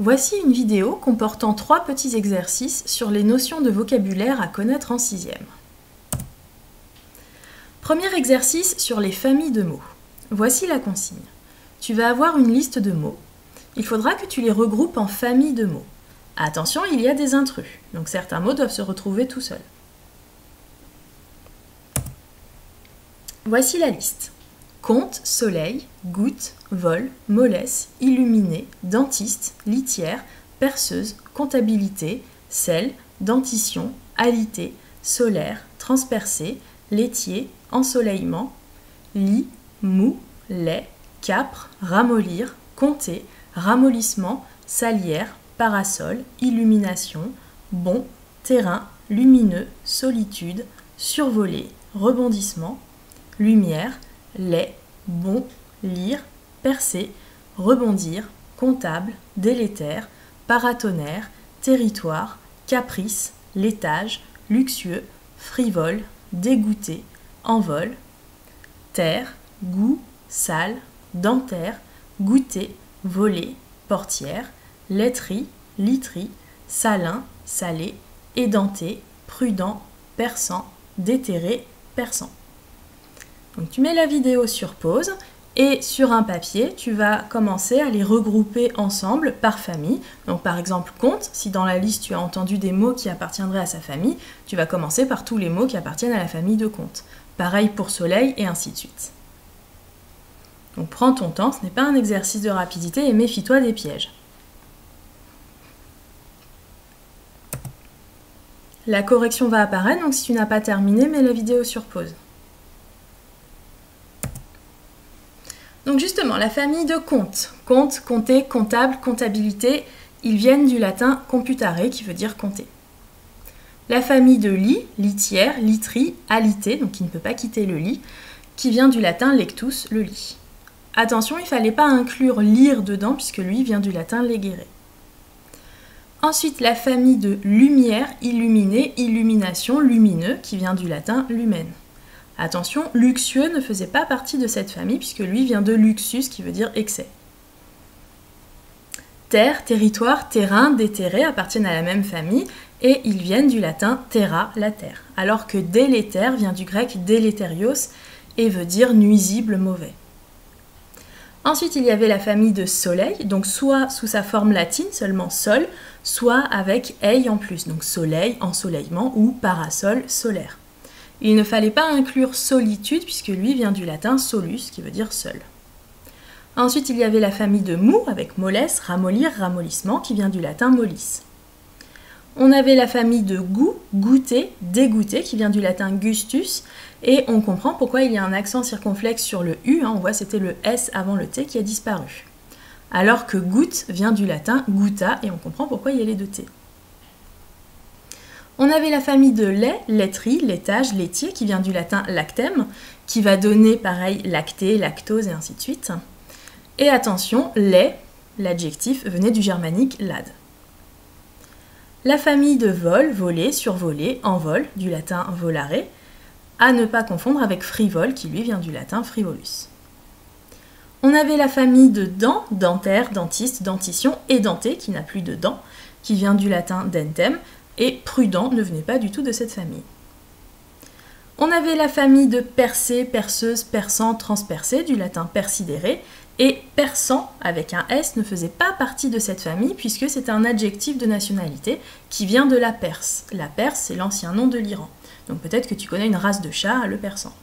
Voici une vidéo comportant 3 petits exercices sur les notions de vocabulaire à connaître en 6e. Premier exercice sur les familles de mots. Voici la consigne. Tu vas avoir une liste de mots. Il faudra que tu les regroupes en familles de mots. Attention, il y a des intrus, donc certains mots doivent se retrouver tout seuls. Voici la liste. Compte, soleil, goutte, vol, mollesse, illuminé, dentiste, litière, perceuse, comptabilité, sel, dentition, alité, solaire, transpercé, laitier, ensoleillement, lit, mou, lait, capre, ramollir, compter, ramollissement, salière, parasol, illumination, bon, terrain, lumineux, solitude, survolé, rebondissement, lumière, lait, bon, lire, percer, rebondir, comptable, délétère, paratonnerre, territoire, caprice, laitage, luxueux, frivole, dégoûté, envol, terre, goût, salle, dentaire, goûter, voler, portière, laiterie, literie, salin, salé, édenté, prudent, perçant, déterré, perçant. Donc tu mets la vidéo sur pause et sur un papier, tu vas commencer à les regrouper ensemble par famille. Donc par exemple, compte, si dans la liste tu as entendu des mots qui appartiendraient à sa famille, tu vas commencer par tous les mots qui appartiennent à la famille de compte. Pareil pour soleil et ainsi de suite. Donc prends ton temps, ce n'est pas un exercice de rapidité et méfie-toi des pièges. La correction va apparaître, donc si tu n'as pas terminé, mets la vidéo sur pause. Donc justement, la famille de compte. Compte, compter, comptable, comptabilité, ils viennent du latin computare, qui veut dire compter. La famille de lit, litière, literie, alité, donc qui ne peut pas quitter le lit, qui vient du latin lectus, le lit. Attention, il ne fallait pas inclure lire dedans, puisque lui vient du latin legere. Ensuite, la famille de lumière, illuminé, illumination, lumineux, qui vient du latin lumen. Attention, luxueux ne faisait pas partie de cette famille, puisque lui vient de luxus, qui veut dire excès. Terre, territoire, terrain, déterré appartiennent à la même famille, et ils viennent du latin terra, la terre. Alors que délétère vient du grec déléterios, et veut dire nuisible, mauvais. Ensuite, il y avait la famille de soleil, donc soit sous sa forme latine, seulement sol, soit avec ei en plus, donc soleil, ensoleillement ou parasol solaire. Il ne fallait pas inclure solitude, puisque lui vient du latin solus, qui veut dire seul. Ensuite, il y avait la famille de mou, avec mollesse, ramollir, ramollissement, qui vient du latin mollis. On avait la famille de goût, goûter, dégoûter, qui vient du latin gustus, et on comprend pourquoi il y a un accent circonflexe sur le U, on voit c'était le S avant le T qui a disparu. Alors que goutte vient du latin gutta, et on comprend pourquoi il y a les deux T. On avait la famille de lait, laiterie, laitage, laitier, qui vient du latin lactem, qui va donner pareil lacté, lactose et ainsi de suite. Et attention, lait, l'adjectif, venait du germanique lad. La famille de vol, voler, survoler, envol, du latin volare, à ne pas confondre avec frivole, qui lui vient du latin frivolus. On avait la famille de dents, dentaire, dentiste, dentition, édenté, qui n'a plus de dents, qui vient du latin dentem, et prudent ne venait pas du tout de cette famille. On avait la famille de percé, perceuse, perçant, transpercé, du latin persidere, et perçant, avec un S, ne faisait pas partie de cette famille, puisque c'est un adjectif de nationalité qui vient de la Perse. La Perse, c'est l'ancien nom de l'Iran. Donc peut-être que tu connais une race de chat, le persan.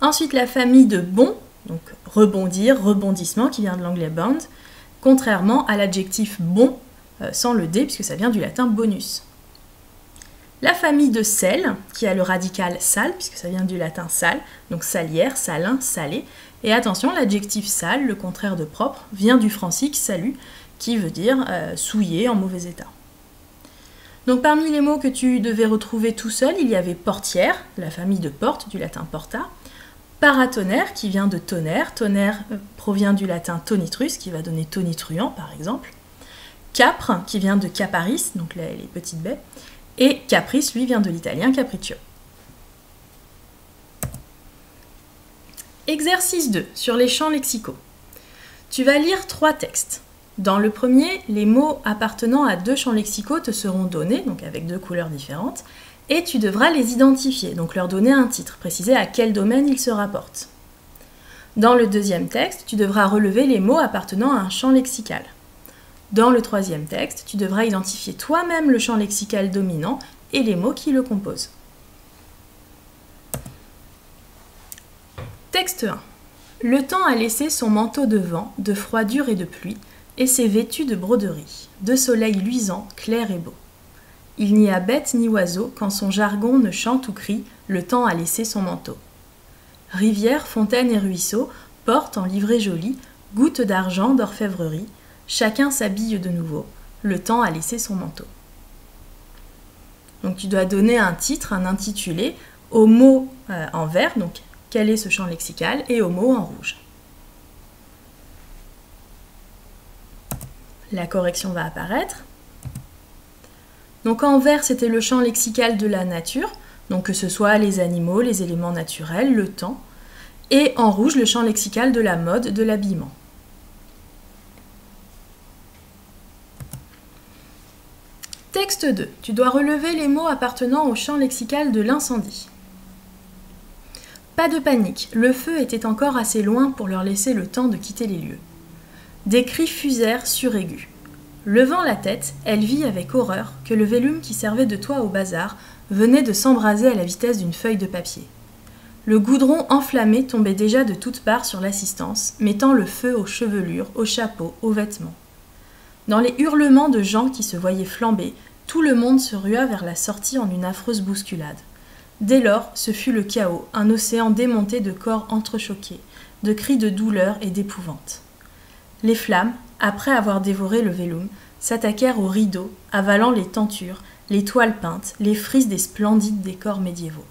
Ensuite, la famille de bon, donc rebondir, rebondissement, qui vient de l'anglais bound, contrairement à l'adjectif bon, sans le D, puisque ça vient du latin bonus. La famille de sel, qui a le radical sal, puisque ça vient du latin sal, donc salière, salin, salé. Et attention, l'adjectif sale, le contraire de propre, vient du francique salu, qui veut dire souillé, en mauvais état. Donc parmi les mots que tu devais retrouver tout seul, il y avait portière, la famille de porte, du latin porta, paratonnerre, qui vient de tonnerre, tonnerre provient du latin tonitrus, qui va donner tonitruant par exemple, capre, qui vient de caparis, donc les petites baies, et caprice, lui, vient de l'italien capriccio. Exercice 2, sur les champs lexicaux. Tu vas lire 3 textes. Dans le premier, les mots appartenant à 2 champs lexicaux te seront donnés, donc avec 2 couleurs différentes, et tu devras les identifier, donc leur donner un titre, préciser à quel domaine ils se rapportent. Dans le deuxième texte, tu devras relever les mots appartenant à un champ lexical. Dans le troisième texte, tu devras identifier toi-même le champ lexical dominant et les mots qui le composent. Texte 1. Le temps a laissé son manteau de vent, de froidure et de pluie, et s'est vêtu de broderies, de soleil luisant, clair et beau. Il n'y a bête ni oiseau, quand son jargon ne chante ou crie, le temps a laissé son manteau. Rivières, fontaines et ruisseaux portent en livrée jolie, gouttes d'argent, d'orfèvrerie, chacun s'habille de nouveau, le temps a laissé son manteau. Donc tu dois donner un titre, un intitulé, aux mots en vert, donc quel est ce champ lexical, et aux mots en rouge. La correction va apparaître. Donc en vert, c'était le champ lexical de la nature, donc que ce soit les animaux, les éléments naturels, le temps, et en rouge, le champ lexical de la mode, de l'habillement. Texte 2. Tu dois relever les mots appartenant au champ lexical de l'incendie. Pas de panique, le feu était encore assez loin pour leur laisser le temps de quitter les lieux. Des cris fusèrent suraigus. Levant la tête, elle vit avec horreur que le vellume qui servait de toit au bazar venait de s'embraser à la vitesse d'une feuille de papier. Le goudron enflammé tombait déjà de toutes parts sur l'assistance, mettant le feu aux chevelures, aux chapeaux, aux vêtements. Dans les hurlements de gens qui se voyaient flamber, tout le monde se rua vers la sortie en une affreuse bousculade. Dès lors, ce fut le chaos, un océan démonté de corps entrechoqués, de cris de douleur et d'épouvante. Les flammes, après avoir dévoré le vellume, s'attaquèrent aux rideaux, avalant les tentures, les toiles peintes, les frises des splendides décors médiévaux.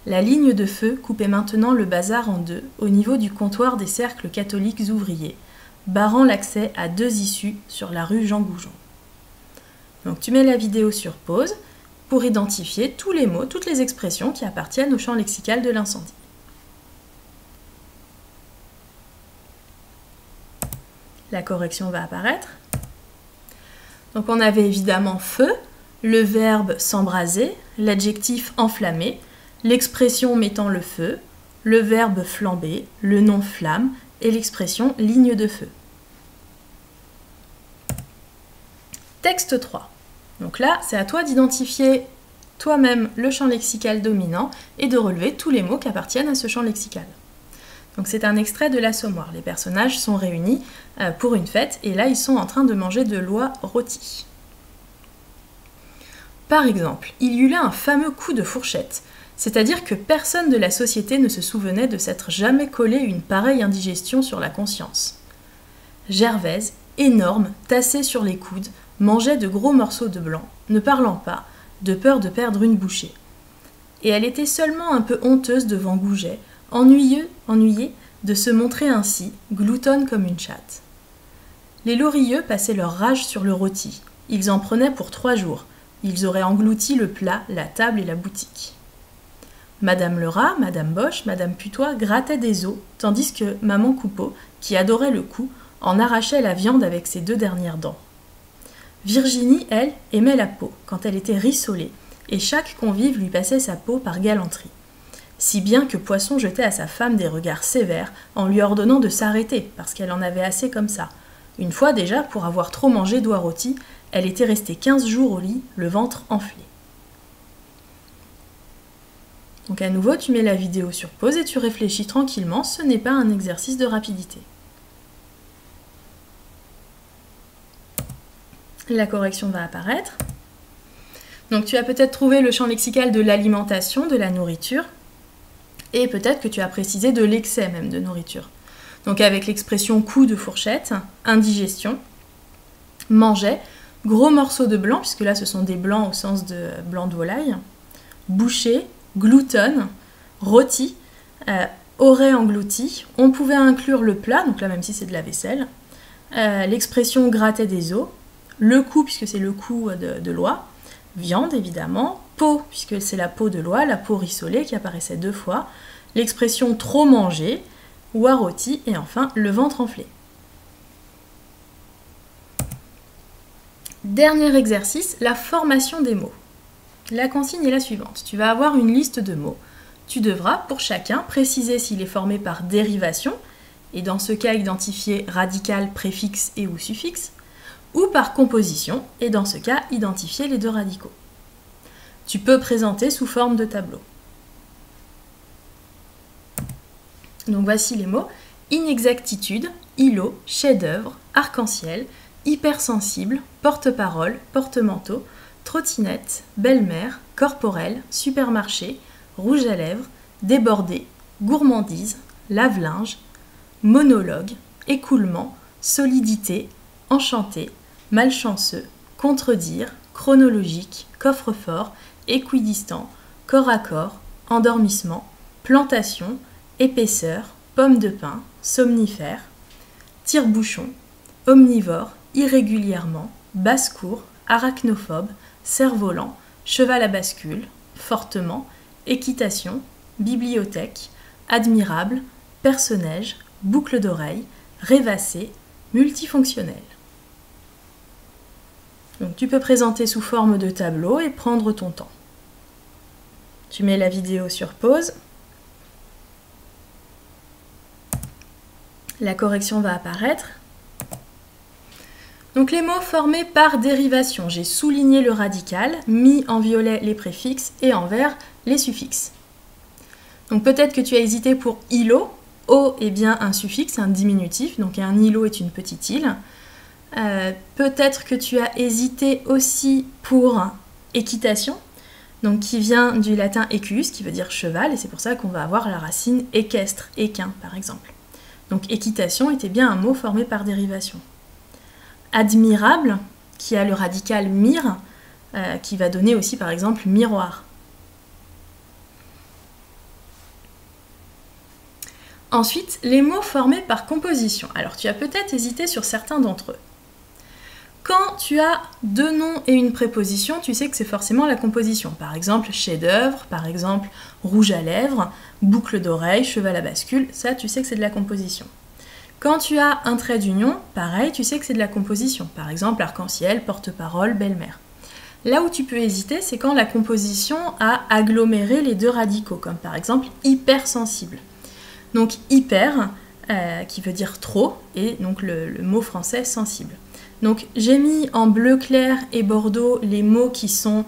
La ligne de feu coupait maintenant le bazar en deux, au niveau du comptoir des cercles catholiques ouvriers, barrant l'accès à 2 issues sur la rue Jean Goujon. Donc tu mets la vidéo sur pause pour identifier tous les mots, toutes les expressions qui appartiennent au champ lexical de l'incendie. La correction va apparaître. Donc on avait évidemment feu, le verbe s'embraser, l'adjectif enflammer, l'expression mettant le feu, le verbe flamber, le nom flamme et l'expression ligne de feu. Texte 3. Donc là, c'est à toi d'identifier toi-même le champ lexical dominant et de relever tous les mots qui appartiennent à ce champ lexical. Donc c'est un extrait de l'Assommoir. Les personnages sont réunis pour une fête et là ils sont en train de manger de l'oie rôtie. Par exemple, il y eut là un fameux coup de fourchette, c'est-à-dire que personne de la société ne se souvenait de s'être jamais collé une pareille indigestion sur la conscience. Gervaise, énorme, tassée sur les coudes, mangeait de gros morceaux de blanc, ne parlant pas, de peur de perdre une bouchée. Et elle était seulement un peu honteuse devant Goujet, ennuyée de se montrer ainsi, gloutonne comme une chatte. Les Lorilleux passaient leur rage sur le rôti. Ils en prenaient pour 3 jours. Ils auraient englouti le plat, la table et la boutique. Madame Lerat, Madame Boche, Madame Putois grattaient des os, tandis que Maman Coupeau, qui adorait le coup, en arrachait la viande avec ses 2 dernières dents. Virginie, elle, aimait la peau, quand elle était rissolée, et chaque convive lui passait sa peau par galanterie. Si bien que Poisson jetait à sa femme des regards sévères en lui ordonnant de s'arrêter, parce qu'elle en avait assez comme ça. Une fois déjà, pour avoir trop mangé d'oie rôtie, elle était restée 15 jours au lit, le ventre enflé. Donc à nouveau, tu mets la vidéo sur pause et tu réfléchis tranquillement, ce n'est pas un exercice de rapidité. La correction va apparaître. Donc tu as peut-être trouvé le champ lexical de l'alimentation, de la nourriture, et peut-être que tu as précisé de l'excès même de nourriture. Donc avec l'expression coup de fourchette, indigestion, mangeait, gros morceaux de blanc, puisque là ce sont des blancs au sens de blanc de volaille, bouché, gloutonne, rôti, aurait englouti, on pouvait inclure le plat, donc là même si c'est de la vaisselle, l'expression grattait des os, le cou puisque c'est le cou de l'oie, viande évidemment, peau puisque c'est la peau de l'oie, la peau rissolée qui apparaissait 2 fois, l'expression trop manger, oie rôtie et enfin le ventre enflé. Dernier exercice, la formation des mots. La consigne est la suivante. Tu vas avoir une liste de mots. Tu devras, pour chacun, préciser s'il est formé par dérivation, et dans ce cas identifier radical, préfixe et ou suffixe, ou par composition, et dans ce cas identifier les deux radicaux. Tu peux présenter sous forme de tableau. Donc voici les mots: inexactitude, îlot, chef-d'œuvre, arc-en-ciel, hypersensible, porte-parole, porte-manteau, trottinette, belle-mère, corporel, supermarché, rouge à lèvres, débordé, gourmandise, lave-linge, monologue, écoulement, solidité, enchanté, malchanceux, contredire, chronologique, coffre-fort, équidistant, corps à corps, endormissement, plantation, épaisseur, pomme de pin, somnifère, tire-bouchon, omnivore, irrégulièrement, basse-cour, arachnophobe, cerf-volant, cheval à bascule, fortement, équitation, bibliothèque, admirable, perce-neige, boucle d'oreille, rêvassé, multifonctionnel. Donc tu peux présenter sous forme de tableau et prendre ton temps. Tu mets la vidéo sur pause. La correction va apparaître. Donc les mots formés par dérivation, j'ai souligné le radical, mis en violet les préfixes et en vert les suffixes. Donc peut-être que tu as hésité pour îlot. O est bien un suffixe, un diminutif, donc un îlot est une petite île. Peut-être que tu as hésité aussi pour équitation, donc qui vient du latin equus, qui veut dire cheval, et c'est pour ça qu'on va avoir la racine équestre, équin par exemple. Donc équitation était bien un mot formé par dérivation. Admirable, qui a le radical mire, qui va donner aussi par exemple miroir. Ensuite, les mots formés par composition. Alors tu as peut-être hésité sur certains d'entre eux. Quand tu as deux noms et une préposition, tu sais que c'est forcément la composition. Par exemple, chef-d'œuvre, par exemple, rouge à lèvres, boucle d'oreille, cheval à bascule, ça tu sais que c'est de la composition. Quand tu as un trait d'union, pareil, tu sais que c'est de la composition. Par exemple, arc-en-ciel, porte-parole, belle-mère. Là où tu peux hésiter, c'est quand la composition a aggloméré les deux radicaux, comme par exemple hypersensible. Donc hyper, qui veut dire trop, et donc le mot français sensible. Donc j'ai mis en bleu clair et bordeaux les mots qui sont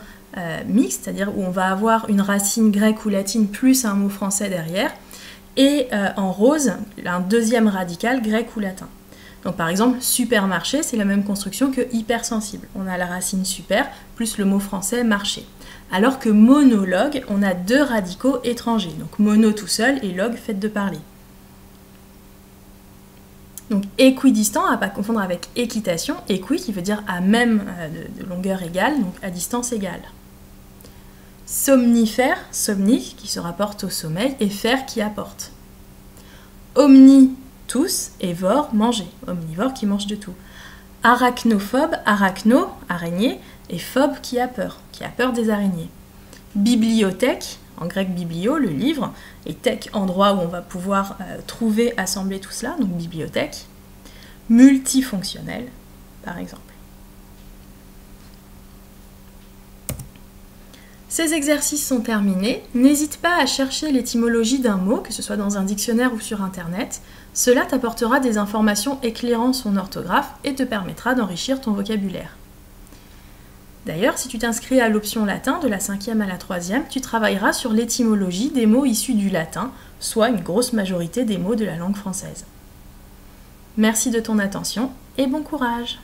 mixtes, c'est-à-dire où on va avoir une racine grecque ou latine plus un mot français derrière, et en rose, un deuxième radical grec ou latin. Donc par exemple, supermarché, c'est la même construction que hypersensible. On a la racine super plus le mot français marché. Alors que monologue, on a deux radicaux étrangers. Donc mono tout seul et log fait de parler. Donc équidistant, à ne pas confondre avec équitation. Équi qui veut dire à même de longueur égale, donc à distance égale. Somnifère, somnique, qui se rapporte au sommeil, et faire qui apporte. Omni, tous, et vor, manger. Omnivore qui mange de tout. Arachnophobe, arachno, araignée, et phobe qui a peur des araignées. Bibliothèque, en grec biblio, le livre, et tech, endroit où on va pouvoir trouver, assembler tout cela, donc bibliothèque. Multifonctionnel, par exemple. Ces exercices sont terminés. N'hésite pas à chercher l'étymologie d'un mot, que ce soit dans un dictionnaire ou sur Internet. Cela t'apportera des informations éclairant son orthographe et te permettra d'enrichir ton vocabulaire. D'ailleurs, si tu t'inscris à l'option latin de la 5e à la 3e, tu travailleras sur l'étymologie des mots issus du latin, soit une grosse majorité des mots de la langue française. Merci de ton attention et bon courage!